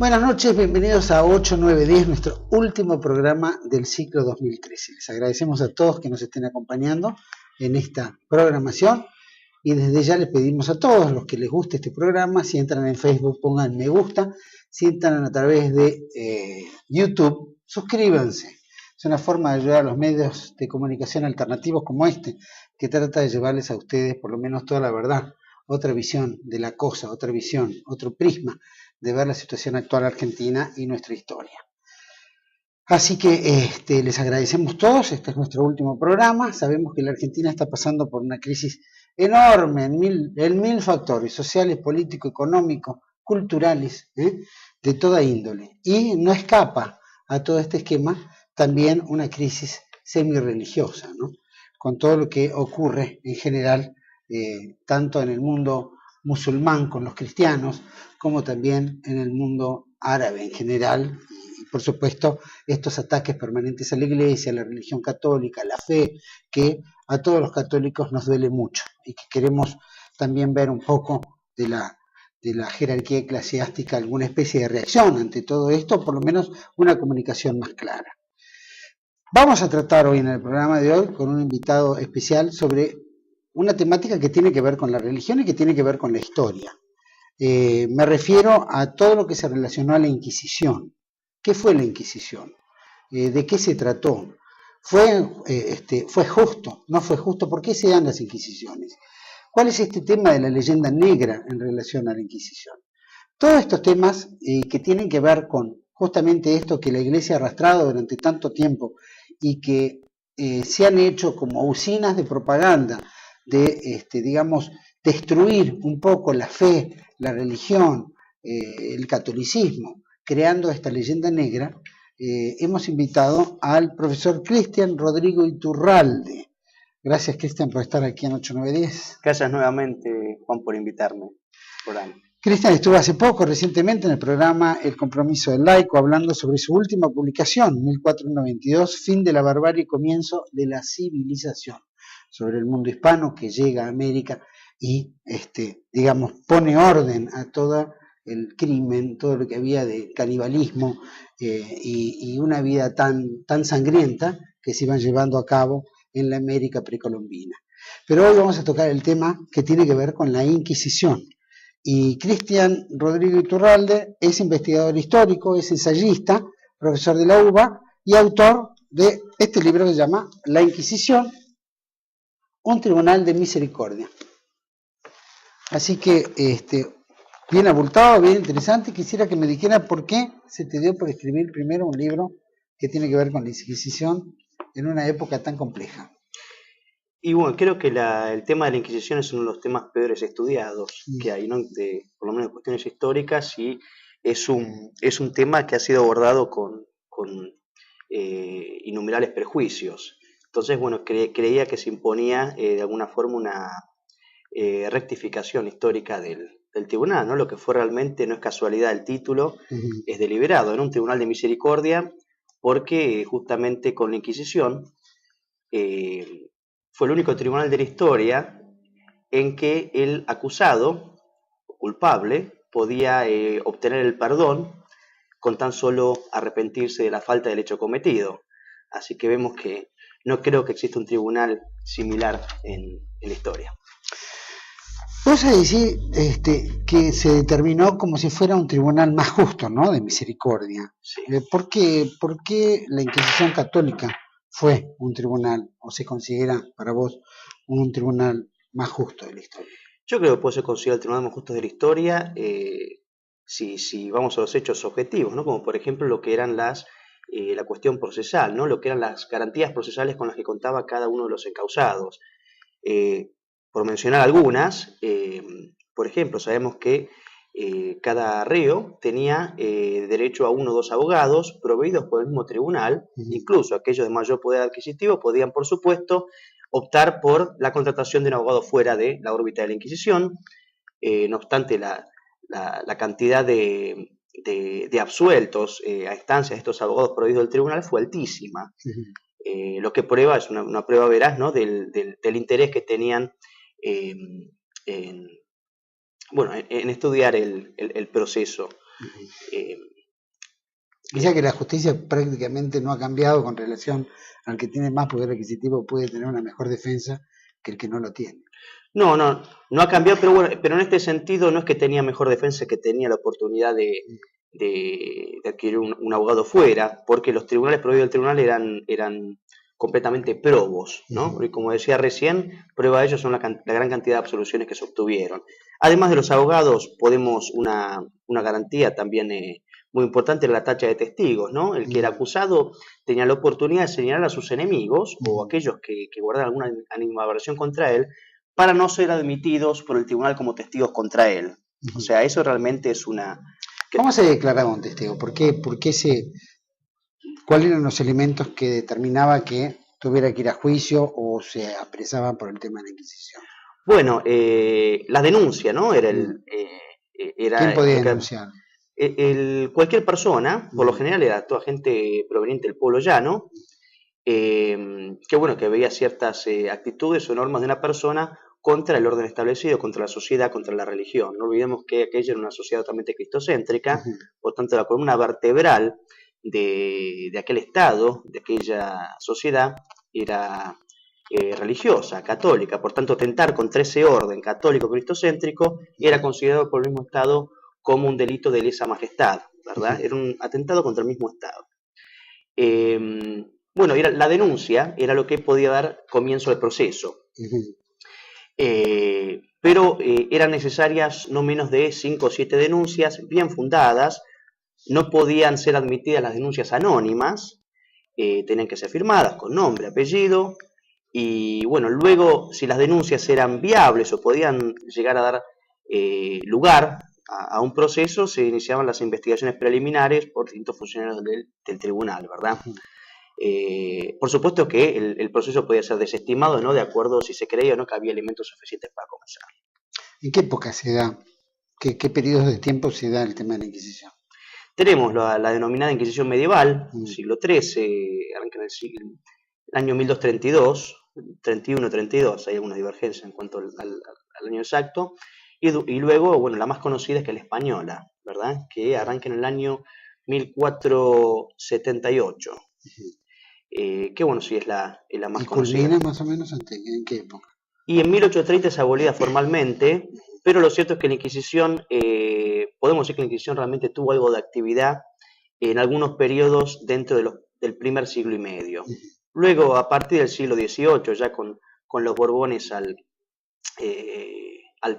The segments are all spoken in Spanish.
Buenas noches, bienvenidos a 8910, nuestro último programa del ciclo 2013. Les agradecemos a todos que nos estén acompañando en esta programación y desde ya les pedimos a todos los que les guste este programa, si entran en Facebook pongan me gusta, si entran a través de YouTube, suscríbanse. Es una forma de ayudar a los medios de comunicación alternativos como este, que trata de llevarles a ustedes por lo menos toda la verdad, otra visión de la cosa, otra visión, otro prisma de ver la situación actual argentina y nuestra historia. Así que les agradecemos todos, este es nuestro último programa, sabemos que la Argentina está pasando por una crisis enorme en mil factores, sociales, políticos, económicos, culturales, de toda índole, y no escapa a todo este esquema también una crisis semi-religiosa, ¿no? Con todo lo que ocurre en general, tanto en el mundo musulmán con los cristianos, como también en el mundo árabe en general, y por supuesto estos ataques permanentes a la iglesia, a la religión católica, a la fe, que a todos los católicos nos duele mucho, y que queremos también ver un poco de la jerarquía eclesiástica, alguna especie de reacción ante todo esto, por lo menos una comunicación más clara. Vamos a tratar hoy en el programa de hoy con un invitado especial sobre una temática que tiene que ver con la religión y que tiene que ver con la historia. Me refiero a todo lo que se relacionó a la Inquisición. ¿Qué fue la Inquisición? ¿De qué se trató? ¿Fue justo? ¿No fue justo? ¿Por qué se dan las Inquisiciones? ¿Cuál es este tema de la leyenda negra en relación a la Inquisición? Todos estos temas que tienen que ver con justamente esto que la Iglesia ha arrastrado durante tanto tiempo y que se han hecho como usinas de propaganda de, digamos, destruir un poco la fe, la religión, el catolicismo, creando esta leyenda negra, hemos invitado al profesor Cristian Rodrigo Iturralde. Gracias, Cristian, por estar aquí en 8910. Gracias nuevamente, Juan, por invitarme. Cristian estuvo hace poco, recientemente, en el programa El Compromiso del Laico, hablando sobre su última publicación, 1492, Fin de la barbarie y comienzo de la civilización, sobre el mundo hispano que llega a América y, digamos, pone orden a todo el crimen, todo lo que había de canibalismo y una vida tan sangrienta que se iban llevando a cabo en la América precolombina. Pero hoy vamos a tocar el tema que tiene que ver con la Inquisición. Y Cristian Rodrigo Iturralde es investigador histórico, es ensayista, profesor de la UBA y autor de este libro que se llama La Inquisición, un tribunal de misericordia. Así que, bien abultado, bien interesante. Quisiera que me dijera por qué se te dio por escribir primero un libro que tiene que ver con la Inquisición en una época tan compleja. Y bueno, creo que el tema de la Inquisición es uno de los temas peores estudiados que hay, ¿no? Por lo menos de cuestiones históricas, y es un tema que ha sido abordado con innumerables prejuicios. Entonces, bueno, creía que se imponía de alguna forma una rectificación histórica del tribunal, ¿no? Lo que fue realmente no es casualidad el título, es deliberado, ¿no? Un tribunal de misericordia, porque justamente con la Inquisición fue el único tribunal de la historia en que el acusado, o culpable, podía obtener el perdón con tan solo arrepentirse de la falta del hecho cometido. Así que vemos que no creo que exista un tribunal similar en la historia. Vos decís que se determinó como si fuera un tribunal más justo, ¿no? De misericordia. Sí. ¿Por qué la Inquisición católica fue un tribunal, o se considera para vos un tribunal más justo de la historia? Yo creo que puede ser considerado el tribunal más justo de la historia si vamos a los hechos objetivos, ¿no? Como por ejemplo lo que eran la cuestión procesal, ¿no? Lo que eran las garantías procesales con las que contaba cada uno de los encausados. Por mencionar algunas, por ejemplo, sabemos que cada reo tenía derecho a 1 o 2 abogados proveídos por el mismo tribunal. Incluso aquellos de mayor poder adquisitivo podían, por supuesto, optar por la contratación de un abogado fuera de la órbita de la Inquisición. No obstante, la cantidad de absueltos a instancias de estos abogados proveídos del tribunal fue altísima. Lo que prueba es una prueba veraz, ¿no? del interés que tenían en estudiar el proceso. Dice que la justicia prácticamente no ha cambiado con relación al que tiene más poder adquisitivo, puede tener una mejor defensa que el que no lo tiene. No ha cambiado, pero bueno, pero en este sentido no es que tenía mejor defensa, que tenía la oportunidad de adquirir un abogado fuera, porque los tribunales prohibidos del tribunal eran completamente probos, ¿no? Y como decía recién, prueba de ello son la gran cantidad de absoluciones que se obtuvieron. Además de los abogados, podemos una garantía también muy importante era la tacha de testigos, ¿no? El que era acusado tenía la oportunidad de señalar a sus enemigos o aquellos que guardaran alguna animadversión contra él para no ser admitidos por el tribunal como testigos contra él. O sea, eso realmente es una... ¿Cómo se declaraba un testigo? ¿Cuáles eran los elementos que determinaba que tuviera que ir a juicio o se apresaba por el tema de la Inquisición? Bueno, la denuncia, ¿no? ¿Quién podía denunciar? Cualquier persona, por lo general era toda gente proveniente del pueblo llano, que bueno, que veía ciertas actitudes o normas de una persona contra el orden establecido, contra la sociedad, contra la religión. No olvidemos que aquella era una sociedad totalmente cristocéntrica, por tanto la columna vertebral de aquel estado, de aquella sociedad, era religiosa, católica. Por tanto, atentar contra ese orden católico cristocéntrico era considerado por el mismo Estado como un delito de lesa majestad, ¿verdad? Era un atentado contra el mismo Estado. Bueno, la denuncia era lo que podía dar comienzo al proceso. Pero eran necesarias no menos de 5 o 7 denuncias bien fundadas. No podían ser admitidas las denuncias anónimas, tenían que ser firmadas con nombre, apellido, y bueno, luego si las denuncias eran viables o podían llegar a dar lugar a un proceso, se iniciaban las investigaciones preliminares por distintos funcionarios del tribunal, ¿verdad? Por supuesto que el proceso podía ser desestimado, ¿no? De acuerdo si se creía o no que había elementos suficientes para comenzar. ¿En qué época se da? ¿Qué periodos de tiempo se da el tema de la Inquisición? Tenemos la denominada Inquisición medieval, siglo XIII, arranca en el año 1232, 31, 32, hay alguna divergencia en cuanto al año exacto, y luego, bueno, la más conocida es que la española, ¿verdad? Que arranca en el año 1478. Que bueno, sí es la más conocida. ¿Y culmina más o menos en qué época? Y en 1830 es abolida formalmente, pero lo cierto es que la Inquisición, podemos decir que la Inquisición realmente tuvo algo de actividad en algunos periodos dentro del primer siglo y medio. Luego, a partir del siglo XVIII, ya con los Borbones al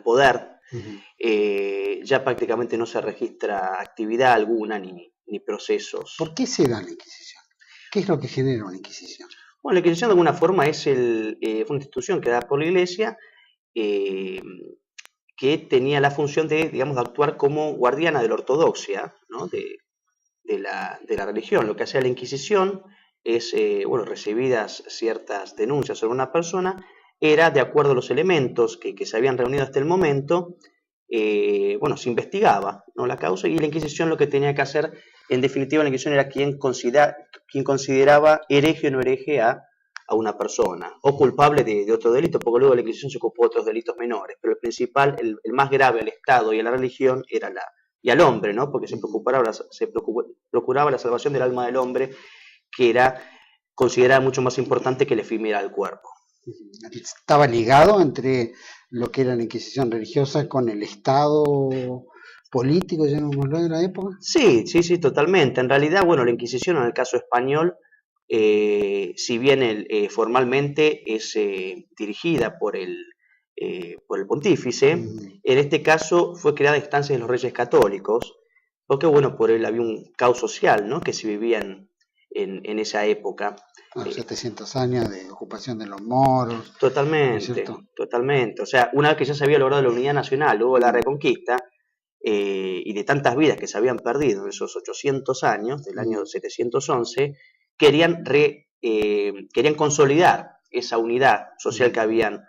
poder, ya prácticamente no se registra actividad alguna ni procesos. ¿Por qué se da la Inquisición? ¿Qué es lo que genera una Inquisición? Bueno, la Inquisición de alguna forma es fue una institución creada por la Iglesia que tenía la función de, digamos, de actuar como guardiana de la ortodoxia, ¿no? de la religión. Lo que hacía la Inquisición es, bueno, recibidas ciertas denuncias sobre una persona, era de acuerdo a los elementos que se habían reunido hasta el momento, bueno, se investigaba, ¿no? La causa, y la Inquisición lo que tenía que hacer, en definitiva, la Inquisición era quien consideraba hereje o no hereje a una persona, o culpable de otro delito, porque luego la Inquisición se ocupó de otros delitos menores, pero el principal, el más grave al Estado y a la religión era y al hombre, ¿no? Porque se procuraba la salvación del alma del hombre, que era considerada mucho más importante que la efímera del cuerpo. ¿Estaba ligado entre lo que era la Inquisición religiosa con el Estado político, llamémoslo, de la época? Sí, totalmente. En realidad, bueno, la Inquisición en el caso español, si bien formalmente es dirigida por el pontífice, en este caso fue creada a instancias de los reyes católicos, porque bueno, por él había un caos social, ¿no? Que se vivía en esa época. 700 años de ocupación de los moros. Totalmente. O sea, una vez que ya se había logrado la unidad nacional, luego la reconquista, y de tantas vidas que se habían perdido en esos 800 años, del año 711, querían consolidar esa unidad social que habían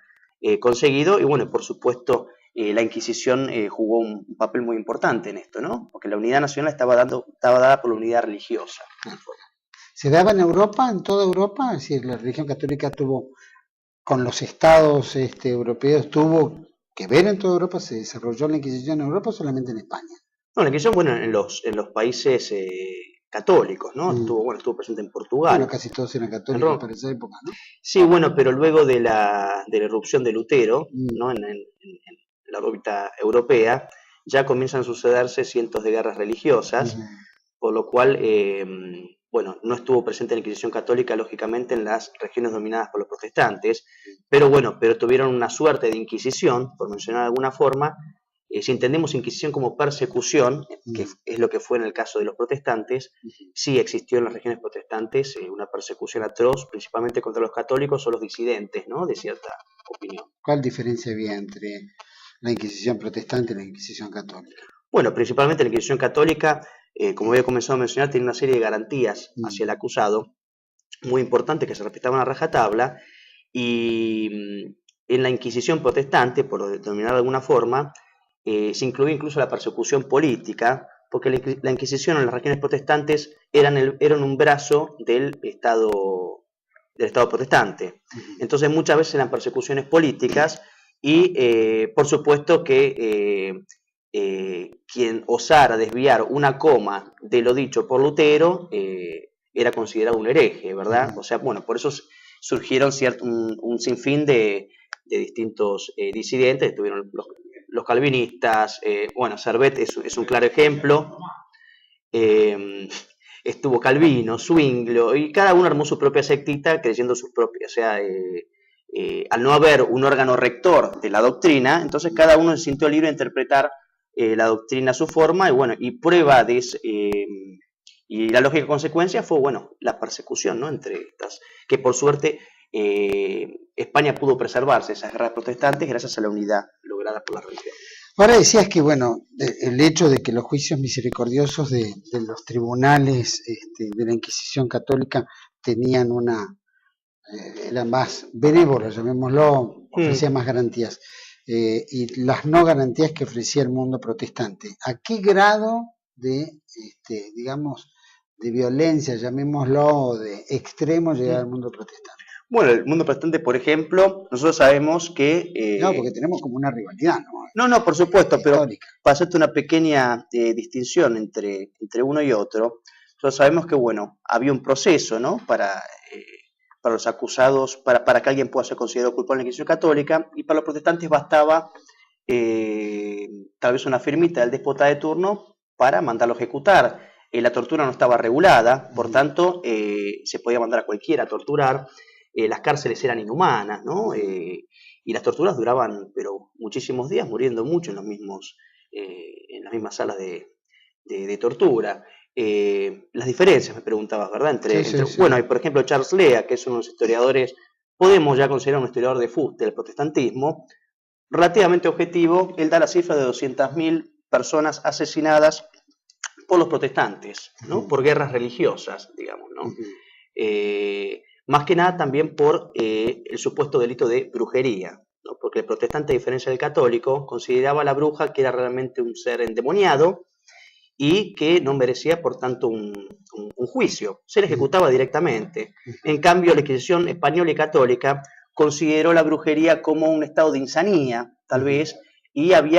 conseguido, y bueno, por supuesto, la Inquisición jugó un papel muy importante en esto, ¿no? Porque la unidad nacional estaba dada por la unidad religiosa. ¿Se daba en Europa, en toda Europa? Es decir, la religión católica tuvo, con los estados europeos, tuvo que ver en toda Europa. ¿Se desarrolló la Inquisición en Europa o solamente en España? No, la Inquisición, bueno, en los países católicos, ¿no? Estuvo presente en Portugal. Bueno, casi todos eran católicos para esa época, ¿no? Sí, bueno, pero luego de la irrupción de Lutero, ¿no? En la órbita europea, ya comienzan a sucederse cientos de guerras religiosas, por lo cual, bueno, no estuvo presente la Inquisición católica, lógicamente, en las regiones dominadas por los protestantes, pero bueno, tuvieron una suerte de Inquisición, por mencionar de alguna forma. Si entendemos Inquisición como persecución, que es lo que fue en el caso de los protestantes, sí existió en las regiones protestantes una persecución atroz, principalmente contra los católicos o los disidentes, ¿no? De cierta opinión. ¿Cuál diferencia había entre la Inquisición protestante y la Inquisición católica? Bueno, principalmente la Inquisición católica, como había comenzado a mencionar, tiene una serie de garantías hacia el acusado, muy importantes, que se respetaban a rajatabla, y en la Inquisición protestante, por determinar de alguna forma, se incluía incluso la persecución política, porque la Inquisición en las regiones protestantes eran un brazo del Estado protestante. Entonces muchas veces eran persecuciones políticas y por supuesto que quien osara desviar una coma de lo dicho por Lutero era considerado un hereje, ¿verdad? O sea, bueno, por eso surgieron un sinfín de distintos disidentes. Estuvieron los calvinistas, bueno, Servet es un claro ejemplo, estuvo Calvino, Zwinglio, y cada uno armó su propia sectita creyendo sus propias, o sea, al no haber un órgano rector de la doctrina, entonces cada uno se sintió libre de interpretar la doctrina a su forma, y bueno, y prueba de y la lógica consecuencia fue, bueno, la persecución, ¿no? Entre estas, que por suerte España pudo preservarse esas guerras protestantes gracias a la unidad lograda por la religión. Ahora decías que, bueno, el hecho de que los juicios misericordiosos de los tribunales de la Inquisición católica tenían eran más benévolos, llamémoslo, ofrecían más garantías, y las no garantías que ofrecía el mundo protestante. ¿A qué grado de, digamos, de violencia, llamémoslo, de extremo llegaba el mundo protestante? Bueno, el mundo protestante, por ejemplo, nosotros sabemos que... no, porque tenemos como una rivalidad, ¿no? No, por supuesto, pero para hacerte una pequeña distinción entre uno y otro, nosotros sabemos que, bueno, había un proceso, ¿no? Para los acusados, para que alguien pueda ser considerado culpable en la Iglesia Católica, y para los protestantes bastaba tal vez una firmita del déspota de turno para mandarlo a ejecutar. La tortura no estaba regulada, por tanto, se podía mandar a cualquiera a torturar. Las cárceles eran inhumanas, ¿no? Y las torturas duraban, pero muchísimos días, muriendo mucho en las mismas salas de tortura. Las diferencias, me preguntabas, ¿verdad? Sí. Bueno, por ejemplo, Charles Lea, que es uno de los historiadores, podemos ya considerar un historiador de fuste del protestantismo, relativamente objetivo. Él da la cifra de 200.000 personas asesinadas por los protestantes, ¿no? Por guerras religiosas, digamos, ¿no? Más que nada también por el supuesto delito de brujería, ¿no? Porque el protestante, a diferencia del católico, consideraba a la bruja que era realmente un ser endemoniado y que no merecía, por tanto, un juicio. Se le ejecutaba directamente. En cambio, la Inquisición española y católica consideró la brujería como un estado de insanía, tal vez, y era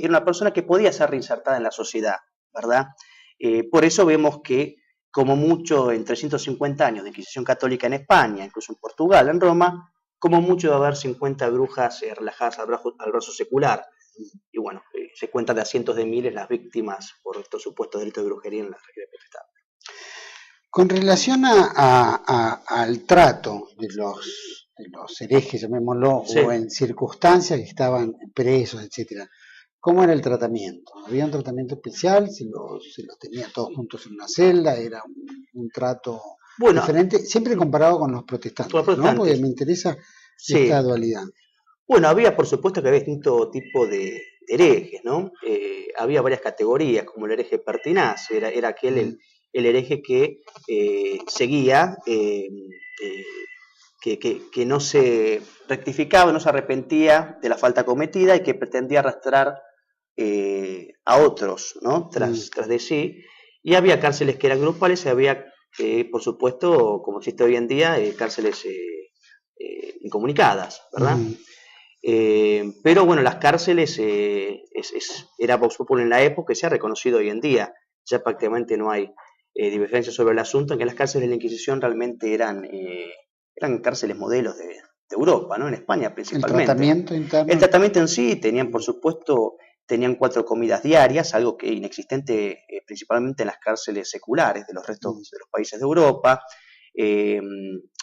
una persona que podía ser reinsertada en la sociedad, ¿verdad? Por eso vemos que, como mucho en 350 años de Inquisición católica en España, incluso en Portugal, en Roma, como mucho va a haber 50 brujas relajadas al brazo secular. Y bueno, se cuenta de a cientos de miles las víctimas por estos supuestos delitos de brujería en las regiones protestantes. Con relación al trato de los herejes, llamémoslo, sí, o en circunstancias que estaban presos, etcétera, ¿cómo era el tratamiento? ¿Había un tratamiento especial? ¿Se los tenía todos juntos en una celda? ¿Era un trato diferente? Siempre comparado con los protestantes, ¿no? Porque me interesa esta dualidad. Bueno, había, por supuesto, que había distinto tipo de herejes, ¿no? Había varias categorías, como el hereje pertinaz, era aquel el hereje que seguía, que no se rectificaba, no se arrepentía de la falta cometida y que pretendía arrastrar a otros, ¿no? Tras de sí. Y había cárceles que eran grupales y había, por supuesto, como existe hoy en día, cárceles incomunicadas, ¿verdad? Pero bueno, las cárceles era Vox Populi en la época y se ha reconocido hoy en día. Ya prácticamente no hay divergencia sobre el asunto, en que las cárceles de la Inquisición realmente eran cárceles modelos de Europa, ¿no? En España principalmente. ¿El tratamiento interno? El tratamiento en sí tenían, por supuesto, 4 comidas diarias, algo que inexistente principalmente en las cárceles seculares de los restos de los países de Europa.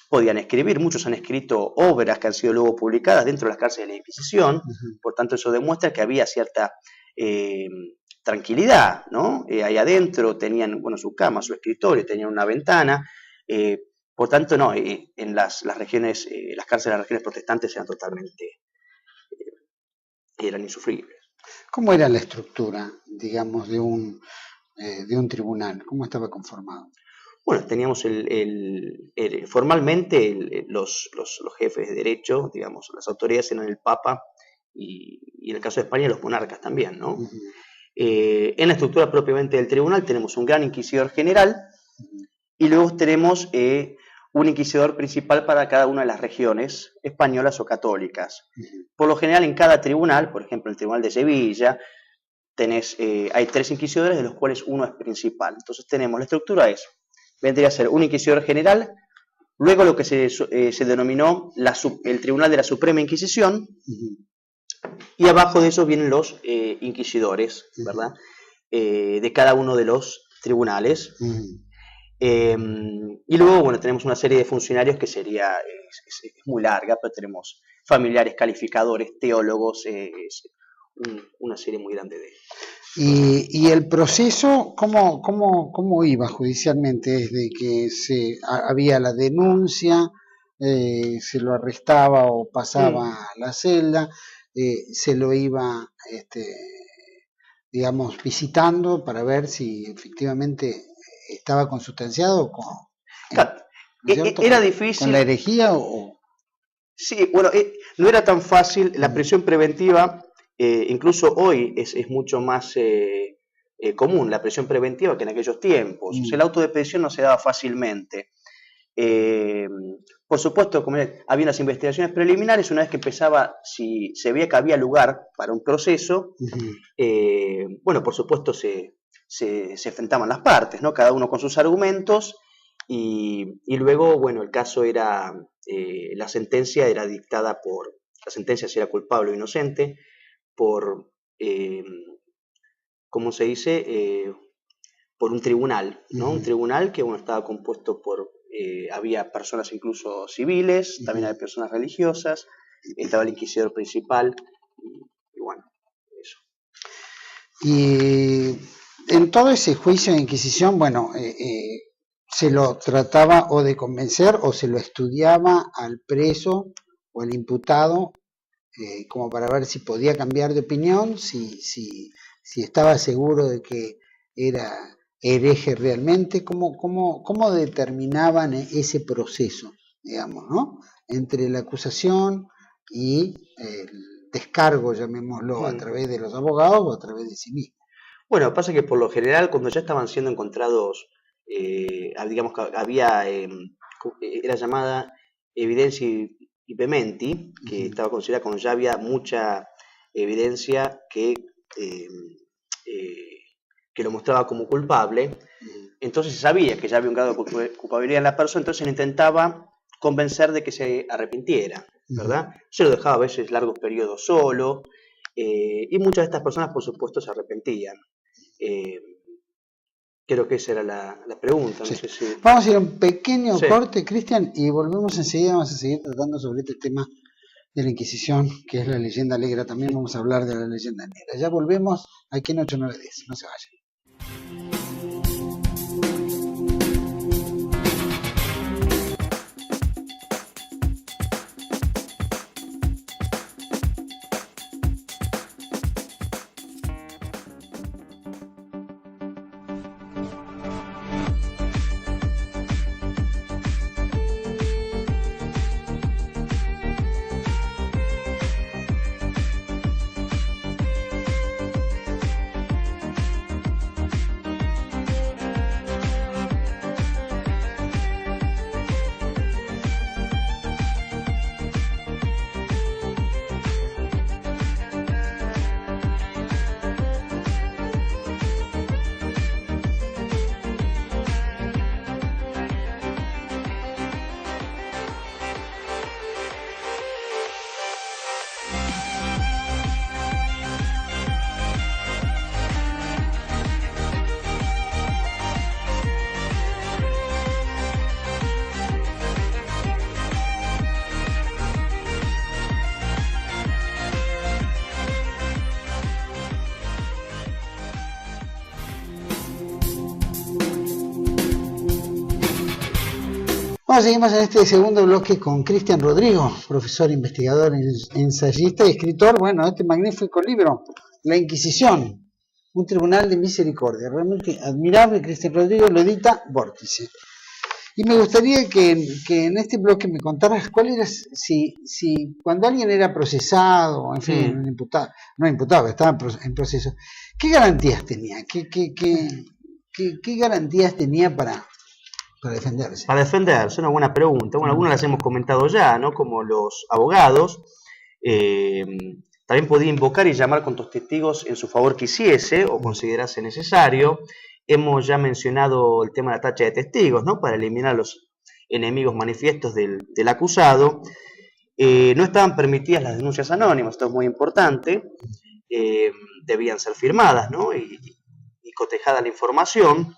Podían escribir, muchos han escrito obras que han sido luego publicadas dentro de las cárceles de la Inquisición, por tanto eso demuestra que había cierta tranquilidad, ¿no? Ahí adentro tenían, bueno, su cama, su escritorio, tenían una ventana, por tanto, no, en las regiones, las cárceles de las regiones protestantes eran totalmente, eran insufribles. ¿Cómo era la estructura, digamos, de un tribunal? ¿Cómo estaba conformado? Bueno, teníamos formalmente los jefes de derecho, digamos, las autoridades eran el Papa y en el caso de España los monarcas también, ¿no? En la estructura propiamente del tribunal tenemos un gran inquisidor general y luego tenemos un inquisidor principal para cada una de las regiones españolas o católicas. Por lo general en cada tribunal, por ejemplo el tribunal de Sevilla, hay 3 inquisidores de los cuales uno es principal. Entonces tenemos, la estructura vendría a ser un inquisidor general, luego lo que se denominó el Tribunal de la Suprema Inquisición, y abajo de eso vienen los inquisidores, ¿verdad? De cada uno de los tribunales. Y luego, bueno, tenemos una serie de funcionarios que es muy larga, pero tenemos familiares, calificadores, teólogos, una serie muy grande de... ¿Y el proceso cómo iba judicialmente? Desde que había la denuncia, se lo arrestaba o pasaba a la celda, se lo iba, digamos, visitando para ver si efectivamente estaba consustanciado era difícil. ¿Con la herejía o...? Sí, bueno, no era tan fácil. La prisión preventiva, incluso hoy es mucho más común la prisión preventiva que en aquellos tiempos. O sea, el auto de prisión no se daba fácilmente. Por supuesto, como había unas investigaciones preliminares, una vez que empezaba, si se veía que había lugar para un proceso, bueno, por supuesto se enfrentaban las partes, ¿no? Cada uno con sus argumentos, y luego, bueno, el caso era, la sentencia era dictada la sentencia si era culpable o inocente, por, ¿cómo se dice? Por un tribunal, ¿no? Un tribunal que, bueno, estaba compuesto por, había personas incluso civiles, también había personas religiosas, estaba el inquisidor principal, y bueno, eso. Y en todo ese juicio de Inquisición, bueno, se lo trataba o de convencer o se lo estudiaba al preso o al imputado como para ver si podía cambiar de opinión, si estaba seguro de que era hereje realmente. ¿Cómo determinaban ese proceso, digamos, ¿no? Entre la acusación y el descargo, llamémoslo, a través de los abogados o a través de sí mismo? Bueno, pasa que por lo general cuando ya estaban siendo encontrados, digamos que había, era llamada evidencia impedimenti, que estaba considerada cuando ya había mucha evidencia que lo mostraba como culpable, entonces se sabía que ya había un grado de culpabilidad en la persona, entonces se intentaba convencer de que se arrepintiera, ¿verdad? Se lo dejaba a veces largos periodos solo, y muchas de estas personas, por supuesto, se arrepentían. Creo que esa era la pregunta. No sé si... Vamos a ir a un pequeño corte, Cristian, y volvemos enseguida. Vamos a seguir tratando sobre este tema de la Inquisición, que es la leyenda negra. También vamos a hablar de la leyenda negra. Ya volvemos aquí en 8910. No se vayan. Bueno, seguimos en este segundo bloque con Cristian Rodrigo, profesor, investigador, ensayista y escritor. Bueno, este magnífico libro, La Inquisición, un tribunal de misericordia. Realmente admirable. Cristian Rodrigo lo edita Vórtice. Y me gustaría que en este bloque me contaras cuál era, si cuando alguien era procesado, en fin, imputado, estaba en proceso, ¿qué garantías tenía? ¿Qué garantías tenía para defenderse? Para defenderse, una buena pregunta. Bueno, algunas las hemos comentado ya, ¿no? Como los abogados, también podía invocar y llamar cuantos testigos en su favor quisiese o considerase necesario. Hemos ya mencionado el tema de la tacha de testigos, ¿no? Para eliminar los enemigos manifiestos del acusado. No estaban permitidas las denuncias anónimas, esto es muy importante. Debían ser firmadas, ¿no? Y cotejada la información.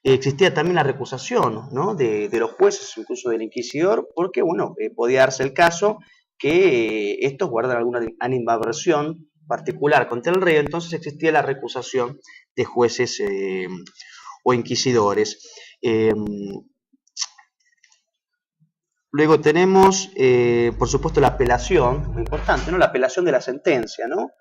Existía también la recusación, ¿no? de los jueces, incluso del inquisidor, porque bueno, podía darse el caso que estos guardan alguna animadversión particular contra el rey, entonces existía la recusación de jueces o inquisidores. Luego tenemos, por supuesto, la apelación, muy importante, ¿no? La apelación de la sentencia, ¿no?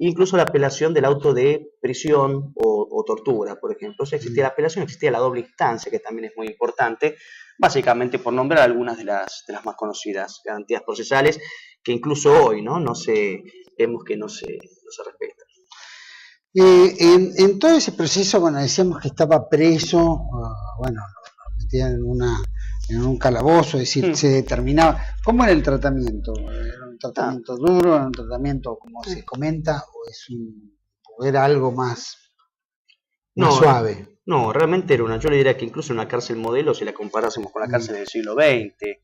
Incluso la apelación del auto de prisión o tortura, por ejemplo. O sea, existía la apelación, existía la doble instancia, que también es muy importante, básicamente por nombrar algunas de las más conocidas garantías procesales, que incluso hoy, ¿no? Vemos que no se respetan. En todo ese proceso, bueno, decíamos que estaba preso, bueno, lo metían en un calabozo, es decir, se determinaba. ¿Cómo era el tratamiento? ¿Era un tratamiento duro? ¿Era un tratamiento, como se comenta? ¿O era algo más suave? No, realmente era yo le diría que incluso una cárcel modelo, si la comparásemos con la cárcel del siglo XX,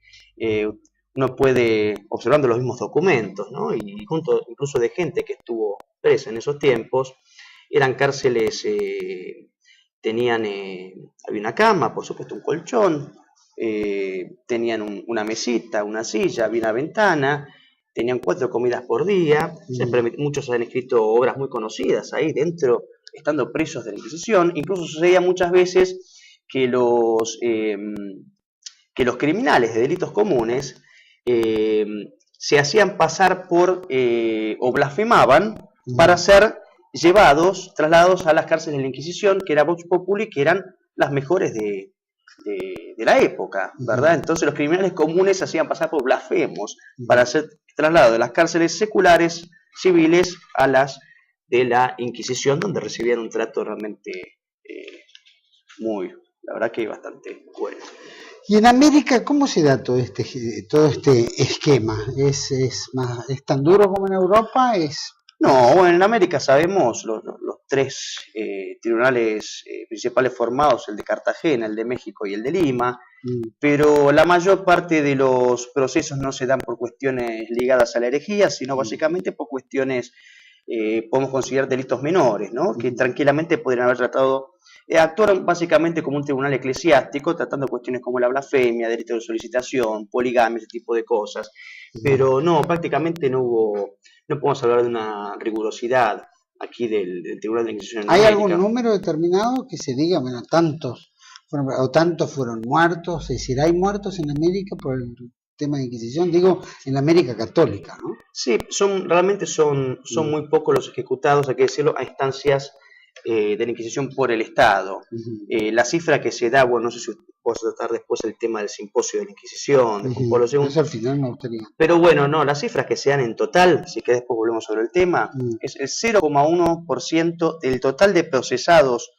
uno puede, observando los mismos documentos, ¿no? Y junto incluso de gente que estuvo presa en esos tiempos, eran cárceles, había una cama, por supuesto un colchón, tenían una mesita, una silla, había una ventana, tenían 4 comidas por día, muchos han escrito obras muy conocidas ahí dentro, estando presos de la Inquisición. Incluso sucedía muchas veces que los criminales de delitos comunes se hacían pasar por o blasfemaban para ser trasladados a las cárceles de la Inquisición, que era Vox Populi, que eran las mejores de la época, ¿verdad? Entonces los criminales comunes se hacían pasar por blasfemos para ser trasladados de las cárceles seculares, civiles, a las de la Inquisición, donde recibían un trato realmente la verdad que bastante bueno. ¿Y en América cómo se da todo este esquema? ¿Es tan duro como en Europa? No, bueno, en América sabemos los 3 tribunales principales formados, el de Cartagena, el de México y el de Lima, pero la mayor parte de los procesos no se dan por cuestiones ligadas a la herejía, sino básicamente por cuestiones, podemos considerar delitos menores, ¿no? Que tranquilamente podrían haber tratado, actuaron básicamente como un tribunal eclesiástico, tratando cuestiones como la blasfemia, delito de solicitación, poligamia, ese tipo de cosas, pero no, prácticamente no podemos hablar de una rigurosidad aquí del Tribunal de Inquisición en América. ¿Hay América. algún número determinado que se diga, bueno, tantos fueron muertos? Es decir, ¿hay muertos en América por el tema de Inquisición? Digo, en la América católica, ¿no? Sí, realmente son muy pocos los ejecutados, hay que decirlo, a instancias de la Inquisición por el Estado. La cifra que se da, bueno, no sé si puedo tratar después el tema del simposio de la Inquisición, de Juan Pablo II. Eso al final me gustaría. Pero bueno, no, las cifras que se dan en total, así que después volvemos sobre el tema, es el 0,1% del total de procesados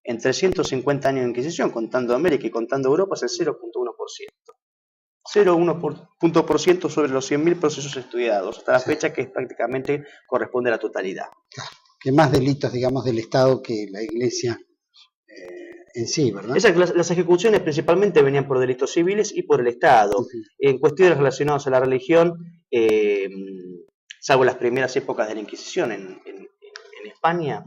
en 350 años de Inquisición, contando América y contando Europa, es el 0,1%. 0,1% sobre los 100.000 procesos estudiados, hasta la fecha, que prácticamente corresponde a la totalidad. Claro, que más delitos, digamos, del Estado que la Iglesia en sí, ¿verdad? Las ejecuciones principalmente venían por delitos civiles y por el Estado. En cuestiones relacionadas a la religión, salvo las primeras épocas de la Inquisición en España,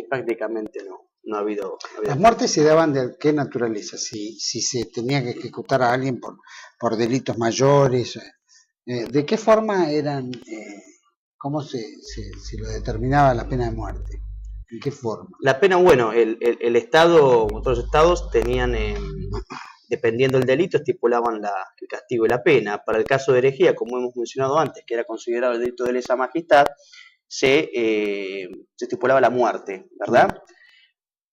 prácticamente no ha habido. ¿Las muertes se daban de qué naturaleza? Si se tenía que ejecutar a alguien por delitos mayores, ¿de qué forma eran, cómo se lo determinaba la pena de muerte? ¿En qué forma? La pena, bueno, el Estado, todos los estados tenían dependiendo del delito, estipulaban el castigo y la pena. Para el caso de herejía, como hemos mencionado antes, que era considerado el delito de lesa majestad, se estipulaba la muerte, ¿verdad?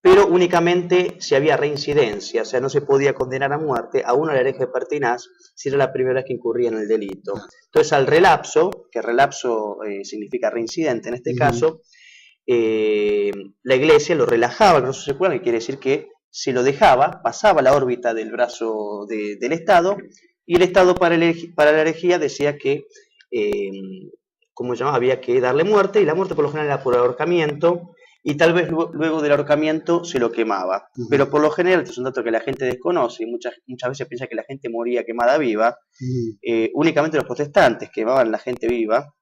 Pero únicamente si había reincidencia, o sea, no se podía condenar a muerte a uno al hereje pertinaz si era la primera vez que incurría en el delito. Entonces, al relapso, que relapso significa reincidente en este caso, la Iglesia lo relajaba, no se acuerdan, que quiere decir que si lo dejaba, pasaba la órbita del brazo del Estado, y el Estado para la herejía decía que, como se llamaba, había que darle muerte, y la muerte por lo general era por ahorcamiento, y tal vez luego del ahorcamiento se lo quemaba. Pero por lo general, este es un dato que la gente desconoce, y muchas veces piensa que la gente moría quemada viva, únicamente los protestantes quemaban la gente viva.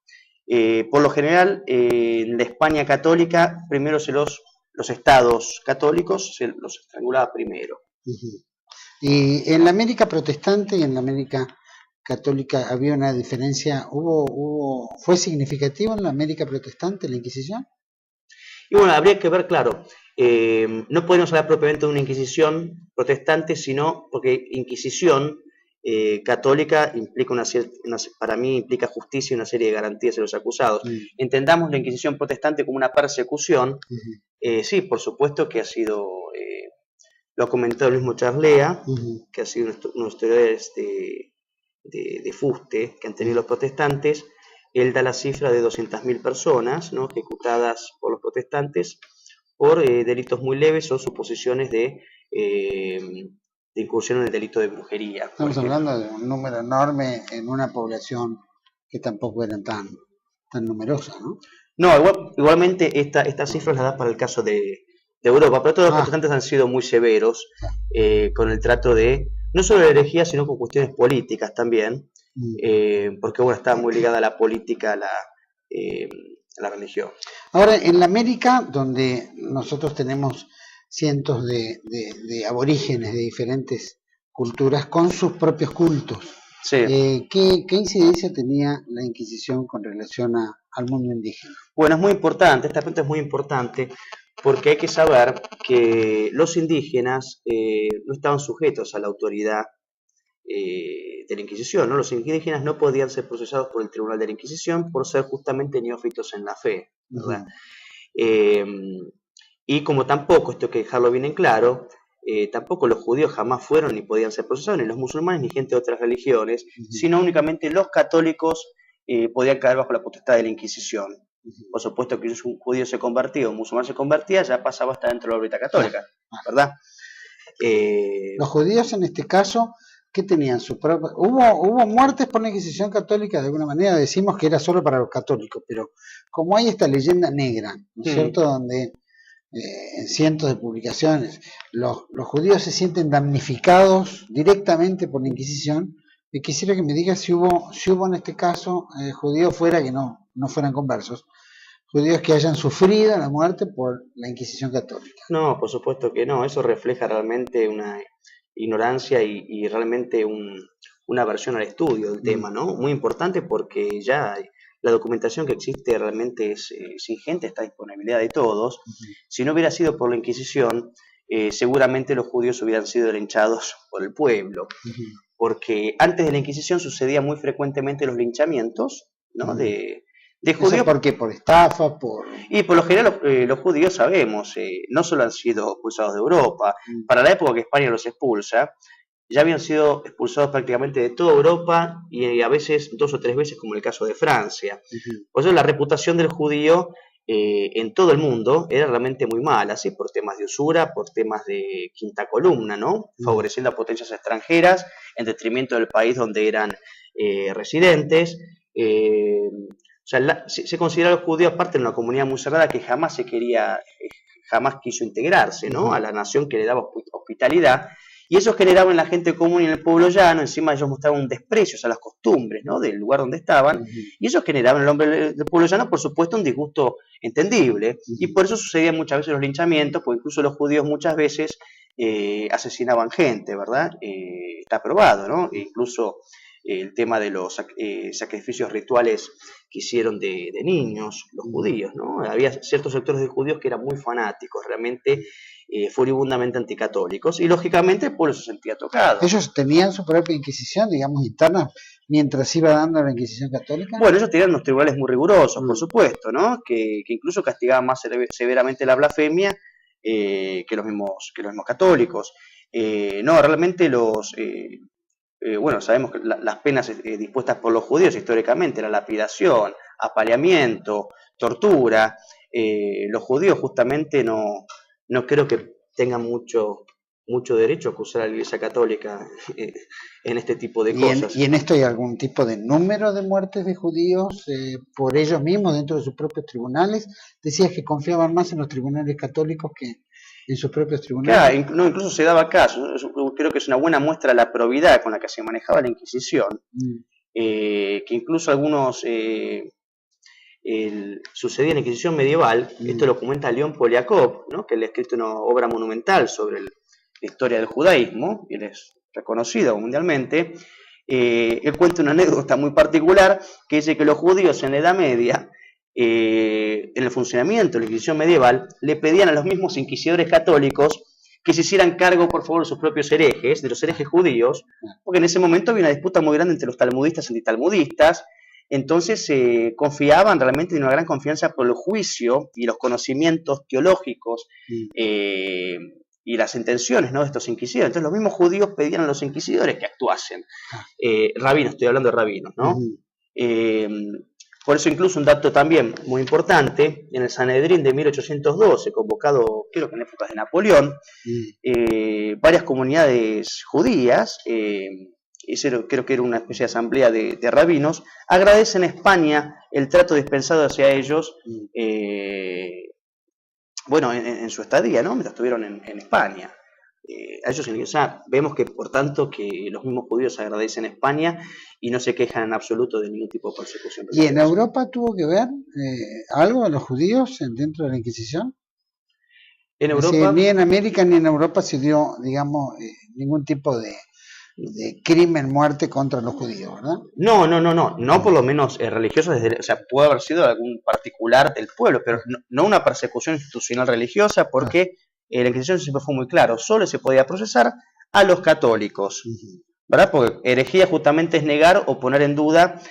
Por lo general, en la España católica, primero los estados católicos se los estrangulaba primero. Y en la América protestante y en la América católica había una diferencia, ¿fue significativo en la América protestante la Inquisición? Y bueno, habría que ver, claro, no podemos hablar propiamente de una Inquisición protestante, sino porque Inquisición católica implica para mí implica justicia y una serie de garantías a los acusados. Entendamos la Inquisición protestante como una persecución. Sí, por supuesto que ha sido, lo ha comentado el mismo Charlea, que ha sido unos historiadores de fuste que han tenido los protestantes. Él da la cifra de 200.000 personas, ¿no?, ejecutadas por los protestantes por delitos muy leves o suposiciones de incursión en el delito de brujería. Estamos hablando de un número enorme en una población que tampoco era tan numerosa, ¿no? No, igualmente estas cifras las da para el caso de Europa, pero todos los protestantes han sido muy severos con el trato de, no solo de herejía, sino con cuestiones políticas también, porque bueno, está muy ligada a la política, a la religión. Ahora, en la América, donde nosotros tenemos cientos de aborígenes de diferentes culturas con sus propios cultos, sí. ¿Qué incidencia tenía la Inquisición con relación al mundo indígena? Bueno, es muy importante, esta pregunta es muy importante, porque hay que saber que los indígenas no estaban sujetos a la autoridad de la Inquisición, ¿no? Los indígenas no podían ser procesados por el Tribunal de la Inquisición por ser justamente neófitos en la fe, ¿verdad? Y como tampoco, esto hay que dejarlo bien en claro, tampoco los judíos jamás fueron ni podían ser procesados, ni los musulmanes ni gente de otras religiones, sino únicamente los católicos podían caer bajo la potestad de la Inquisición. Por supuesto que si un judío se convertía o un musulmán se convertía, ya pasaba a estar dentro de la órbita católica, ¿verdad? Los judíos en este caso, ¿qué tenían? Hubo muertes por la Inquisición católica, de alguna manera decimos que era solo para los católicos, pero como hay esta leyenda negra, ¿no es cierto?, donde en cientos de publicaciones los judíos se sienten damnificados directamente por la Inquisición, y quisiera que me digas si hubo en este caso judíos fuera que no fueran conversos, judíos que hayan sufrido la muerte por la Inquisición católica. No, por supuesto que no, eso refleja realmente una ignorancia y realmente una aversión al estudio del tema, ¿no? Muy importante, porque ya la documentación que existe realmente es ingente, está a disponibilidad de todos. Si no hubiera sido por la Inquisición, seguramente los judíos hubieran sido linchados por el pueblo, porque antes de la Inquisición sucedían muy frecuentemente los linchamientos, ¿no?, de judíos. ¿Por qué? ¿Por estafa? Y por lo general los judíos, sabemos, no solo han sido expulsados de Europa, para la época que España los expulsa, ya habían sido expulsados prácticamente de toda Europa, y a veces 2 o 3 veces, como el caso de Francia. Por eso la reputación del judío en todo el mundo era realmente muy mala, ¿sí?, por temas de usura, por temas de quinta columna, ¿no?, favoreciendo a potencias extranjeras en detrimento del país donde eran residentes. O sea, se considera a los judíos parte de una comunidad muy cerrada que jamás quiso integrarse, ¿no?, a la nación que le daba hospitalidad, y eso generaba en la gente común y en el pueblo llano. Encima ellos mostraban un desprecio a las costumbres, ¿no?, del lugar donde estaban, y eso generaba en el hombre del pueblo llano, por supuesto, un disgusto entendible, y por eso sucedían muchas veces los linchamientos, porque incluso los judíos muchas veces asesinaban gente, ¿verdad? Está probado, ¿no? E incluso el tema de los sacrificios rituales que hicieron de niños, los judíos, ¿no? Había ciertos sectores de judíos que eran muy fanáticos, realmente furibundamente anticatólicos, y lógicamente el pueblo se sentía tocado. ¿Ellos tenían su propia Inquisición, digamos, interna, mientras iba dando la Inquisición católica? Bueno, ellos tenían unos tribunales muy rigurosos, por supuesto, ¿no? Que incluso castigaban más severamente la blasfemia que los mismos católicos. No, realmente bueno, sabemos que las penas dispuestas por los judíos históricamente, la lapidación, apaleamiento, tortura, los judíos justamente no creo que tengan mucho derecho a acusar a la Iglesia Católica en este tipo de cosas. ¿Y en esto hay algún tipo de número de muertes de judíos por ellos mismos dentro de sus propios tribunales? Decías que confiaban más en los tribunales católicos que en sus propios tribunales. Claro, incluso se daba caso. Creo que es una buena muestra de la probidad con la que se manejaba la Inquisición, que incluso algunos sucedía en la Inquisición medieval. Esto lo comenta León Poliakov, ¿no? Que él ha escrito una obra monumental sobre la historia del judaísmo, y él es reconocido mundialmente. Él cuenta una anécdota muy particular que dice que los judíos en la Edad Media, en el funcionamiento de la Inquisición medieval, le pedían a los mismos inquisidores católicos que se hicieran cargo, por favor, de sus propios herejes, de los herejes judíos, porque en ese momento había una disputa muy grande entre los talmudistas y antitalmudistas. Entonces confiaban, realmente en una gran confianza por el juicio y los conocimientos teológicos y las intenciones, ¿no?, de estos inquisidores. Entonces los mismos judíos pedían a los inquisidores que actuasen. Rabinos, estoy hablando de rabinos, ¿no? Por eso incluso un dato también muy importante, en el Sanedrín de 1812, convocado creo que en épocas de Napoleón, varias comunidades judías, creo que era una especie de asamblea de rabinos, agradecen a España el trato dispensado hacia ellos, bueno, en su estadía, ¿no?, mientras estuvieron en España. A ellos, o sea, vemos que por tanto que los mismos judíos agradecen a España y no se quejan en absoluto de ningún tipo de persecución. ¿Y en Europa tuvo que ver algo de los judíos dentro de la Inquisición? En Europa, ni en América ni en Europa se dio, digamos, ningún tipo de crimen, muerte contra los judíos, ¿verdad? No por lo menos religioso, o sea, puede haber sido algún particular del pueblo, pero no una persecución institucional religiosa, porque la Inquisición siempre fue muy claro, solo se podía procesar a los católicos, ¿verdad? Porque herejía justamente es negar o poner en duda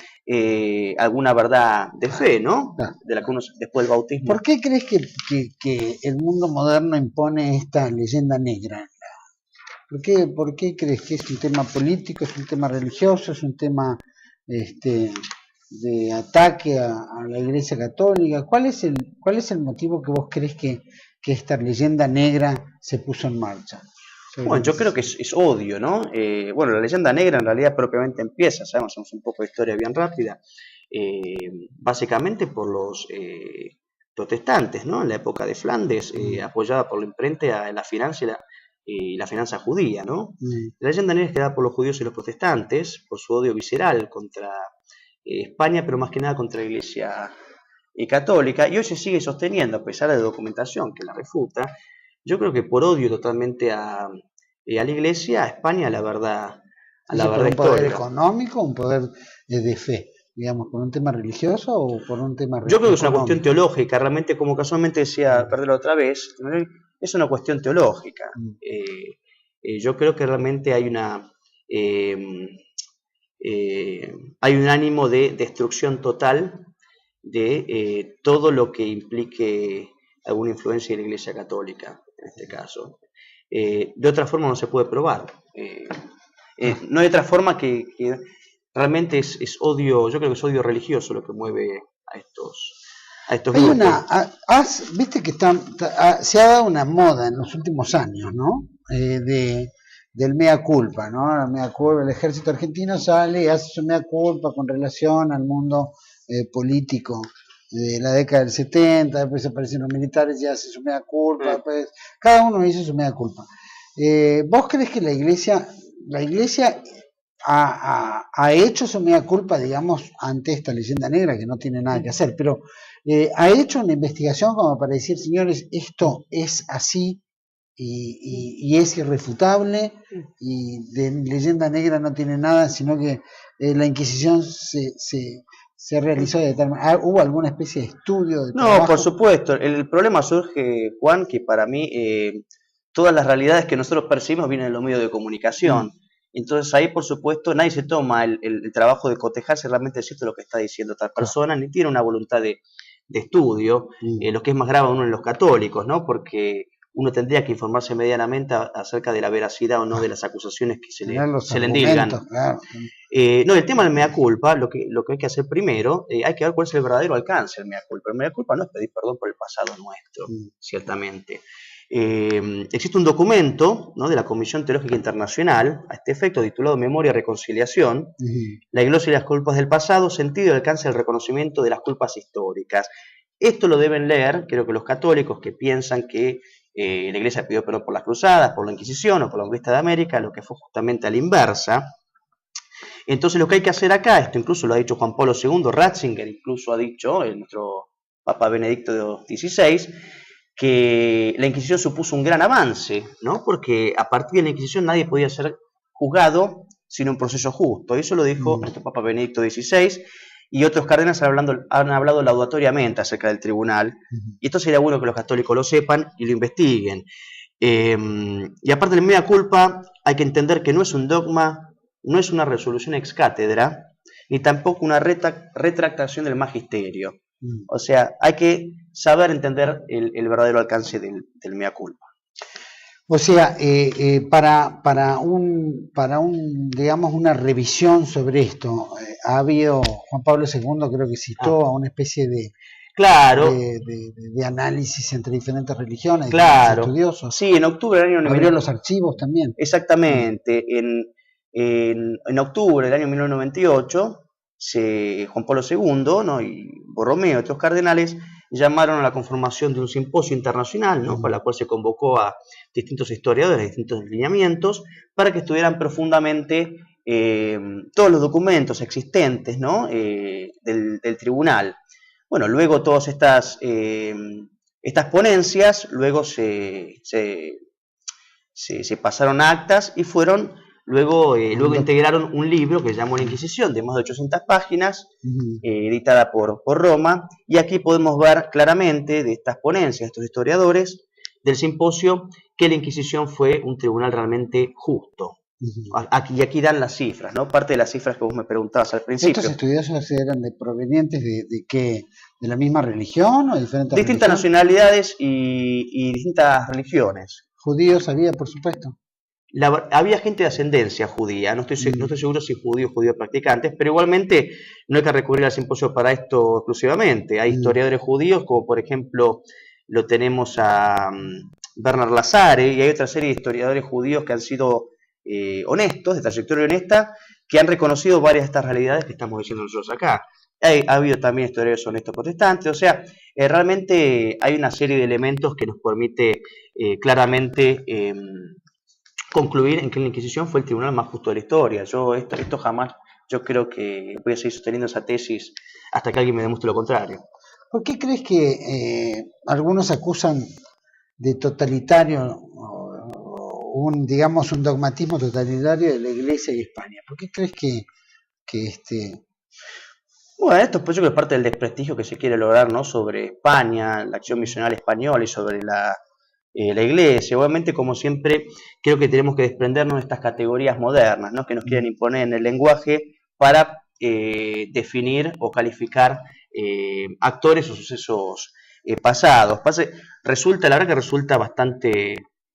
alguna verdad de fe, ¿no? De la que uno después del bautismo. ¿Por qué crees que el mundo moderno impone esta leyenda negra? ¿Por qué crees que es un tema político, es un tema religioso, es un tema de ataque a la Iglesia Católica? ¿Cuál es el motivo que vos crees que esta leyenda negra se puso en marcha? Bueno, yo creo que es odio, ¿no? Bueno, la leyenda negra en realidad propiamente empieza, sabemos, hacemos un poco de historia bien rápida, básicamente por los protestantes, ¿no? En la época de Flandes, apoyada por la imprenta, la finanza y la finanza judía, ¿no? La leyenda negra es creada por los judíos y los protestantes, por su odio visceral contra España, pero más que nada contra la Iglesia católica, y hoy se sigue sosteniendo, a pesar de la documentación que la refuta. Yo creo que por odio totalmente a la Iglesia, a España, a la verdad histórica. ¿Un poder económico, un poder de fe, digamos, por un tema religioso o por un tema Yo creo que es una cuestión teológica, realmente, como casualmente decía Perderlo otra vez, es una cuestión teológica. Yo creo que realmente hay un ánimo de destrucción total de todo lo que implique alguna influencia de la Iglesia Católica, en este caso. De otra forma no se puede probar. No hay otra forma que realmente es odio. Yo creo que es odio religioso lo que mueve a estos grupos. Viste que se ha dado una moda en los últimos años, ¿no? Del mea culpa, ¿no? El mea culpa, el ejército argentino sale y hace su mea culpa con relación al mundo político de la década del 70, después aparecen los militares y hace su mea culpa, después cada uno hizo su mea culpa. ¿Vos crees que la iglesia ha hecho su mea culpa, digamos, ante esta leyenda negra, que no tiene nada que hacer, pero ha hecho una investigación como para decir, señores, esto es así y es irrefutable y de leyenda negra no tiene nada, sino que la Inquisición se realizó de tal manera. ¿Hubo alguna especie de estudio de No, trabajo? por supuesto. El problema surge, Juan, que para mí todas las realidades que nosotros percibimos vienen de los medios de comunicación. Entonces ahí, por supuesto, nadie se toma el trabajo de cotejar si realmente es cierto lo que está diciendo otra persona, ni tiene una voluntad de estudio, lo que es más grave aún en los católicos, ¿no? Porque uno tendría que informarse medianamente acerca de la veracidad o no de las acusaciones que se le endilgan. Claro. No, el tema del mea culpa, lo que hay que hacer primero, hay que ver cuál es el verdadero alcance del mea culpa. El mea culpa no es pedir perdón por el pasado nuestro, ciertamente. Existe un documento, ¿no?, de la Comisión Teológica Internacional a este efecto, titulado Memoria y Reconciliación, la glosa y las culpas del pasado, sentido y alcance del reconocimiento de las culpas históricas. Esto lo deben leer, creo que los católicos que piensan que la Iglesia pidió perdón por las cruzadas, por la Inquisición o por la conquista de América, lo que fue justamente a la inversa. Entonces lo que hay que hacer acá, esto incluso lo ha dicho Juan Pablo II, Ratzinger incluso ha dicho, nuestro Papa Benedicto XVI, que la Inquisición supuso un gran avance, ¿no? Porque a partir de la Inquisición nadie podía ser juzgado sin un proceso justo. Eso lo dijo nuestro Papa Benedicto XVI, y otros cardenales han hablado laudatoriamente acerca del tribunal, y esto sería bueno que los católicos lo sepan y lo investiguen. Y aparte del mea culpa, hay que entender que no es un dogma, no es una resolución ex cátedra, ni tampoco una retractación del magisterio. O sea, hay que saber entender el verdadero alcance del mea culpa. O sea, para digamos, una revisión sobre esto, ha habido, Juan Pablo II creo que citó a una especie de, claro, de análisis entre diferentes religiones, claro, estudiosos. Sí, en octubre del año... Abrió los archivos también. Exactamente, en octubre del año 1998, Juan Pablo II, ¿no?, y Borromeo y otros cardenales llamaron a la conformación de un simposio internacional, ¿no?, con la cual se convocó a distintos historiadores de distintos lineamientos para que estudiaran profundamente todos los documentos existentes, ¿no?, del tribunal. Bueno, luego todas estas ponencias luego se pasaron a actas y fueron luego integraron un libro que se llamó La Inquisición, de más de 800 páginas, editada por Roma, y aquí podemos ver claramente de estas ponencias, de estos historiadores, del simposio, que la Inquisición fue un tribunal realmente justo. Aquí dan las cifras, ¿no? Parte de las cifras que vos me preguntabas al principio. ¿Estos estudiosos eran provenientes de qué? ¿De la misma religión o de diferentes distintas nacionalidades y distintas religiones? Judíos había, por supuesto. Había gente de ascendencia judía, no estoy seguro si judíos practicantes, pero igualmente no hay que recurrir al simposio para esto exclusivamente. Hay historiadores judíos, como por ejemplo lo tenemos a Bernard Lazare, y hay otra serie de historiadores judíos que han sido honestos, de trayectoria honesta, que han reconocido varias de estas realidades que estamos diciendo nosotros acá. Ha habido también historiadores honestos protestantes, o sea, realmente hay una serie de elementos que nos permite claramente concluir en que la Inquisición fue el tribunal más justo de la historia. Esto jamás, yo creo que voy a seguir sosteniendo esa tesis hasta que alguien me demuestre lo contrario. ¿Por qué crees que algunos acusan de totalitario, digamos un dogmatismo totalitario de la Iglesia y España? ¿Por qué crees que Bueno, esto pues yo creo que es parte del desprestigio que se quiere lograr, ¿no?, sobre España, la acción misional española y sobre la Iglesia? Obviamente, como siempre, creo que tenemos que desprendernos de estas categorías modernas, ¿no?, que nos quieren imponer en el lenguaje para definir o calificar actores o sucesos pasados. La verdad que resulta bastante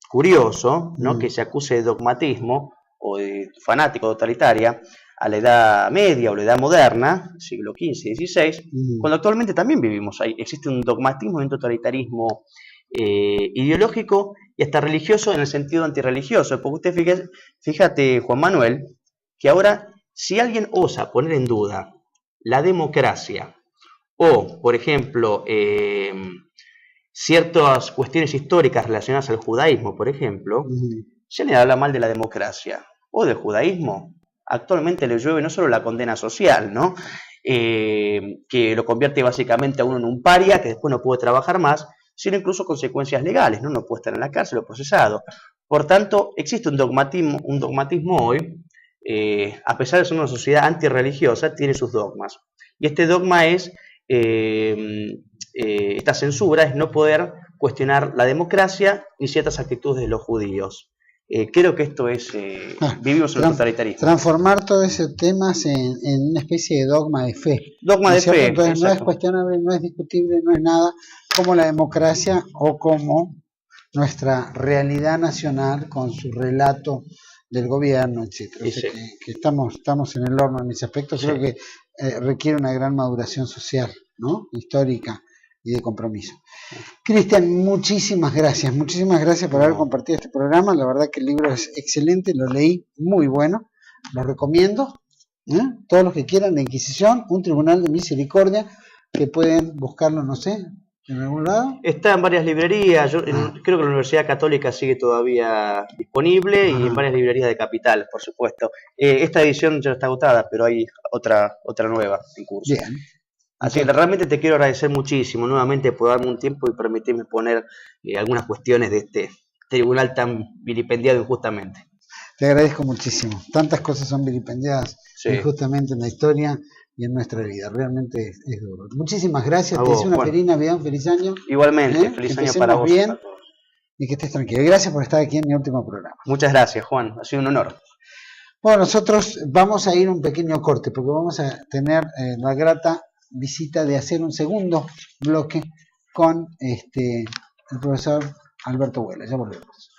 curioso, ¿no?, que se acuse de dogmatismo o de fanático totalitaria a la Edad Media o la Edad Moderna, siglo XV y XVI, cuando actualmente también vivimos ahí. Existe un dogmatismo y un totalitarismo ideológico y hasta religioso, en el sentido antirreligioso, porque usted fíjate, Juan Manuel, que ahora si alguien osa poner en duda la democracia o, por ejemplo, ciertas cuestiones históricas relacionadas al judaísmo, por ejemplo, ya le habla mal de la democracia o del judaísmo, actualmente le llueve no solo la condena social, ¿no?, que lo convierte básicamente a uno en un paria que después no puede trabajar más, sino incluso consecuencias legales, ¿no? No puede estar en la cárcel o procesado. Por tanto, existe un dogmatismo hoy a pesar de ser una sociedad antirreligiosa, tiene sus dogmas. Y este dogma es, esta censura es no poder cuestionar la democracia ni ciertas actitudes de los judíos. Creo que esto es, vivimos en un totalitarismo. Transformar todos esos temas en una especie de dogma de fe. Dogma de fe. Entonces no es cuestionable, no es discutible, no es nada como la democracia o como nuestra realidad nacional con su relato del gobierno, etcétera. O sea, que estamos en el horno en ese aspecto. Creo que requiere una gran maduración social, ¿no? Histórica y de compromiso. Cristian, muchísimas gracias por haber compartido este programa. La verdad que el libro es excelente, lo leí, muy bueno, lo recomiendo. Todos los que quieran, La Inquisición, un tribunal de misericordia, que pueden buscarlo, no sé, en algún lado. Está en varias librerías, creo que la Universidad Católica sigue todavía disponible y en varias librerías de Capital, por supuesto. Esta edición ya está agotada, pero hay otra nueva en curso. Bien. Así que realmente te quiero agradecer muchísimo nuevamente por darme un tiempo y permitirme poner algunas cuestiones de este tribunal tan vilipendiado injustamente. Te agradezco muchísimo. Tantas cosas son vilipendiadas injustamente en la historia y en nuestra vida. Realmente es duro. Muchísimas gracias. Te deseo una feliz Navidad, un feliz año. Igualmente, feliz año para vos. Bien y que estés tranquilo. Y gracias por estar aquí en mi último programa. Muchas gracias, Juan. Ha sido un honor. Bueno, nosotros vamos a ir un pequeño corte porque vamos a tener la grata visita de hacer un segundo bloque con el profesor Alberto Huela. Ya volvemos.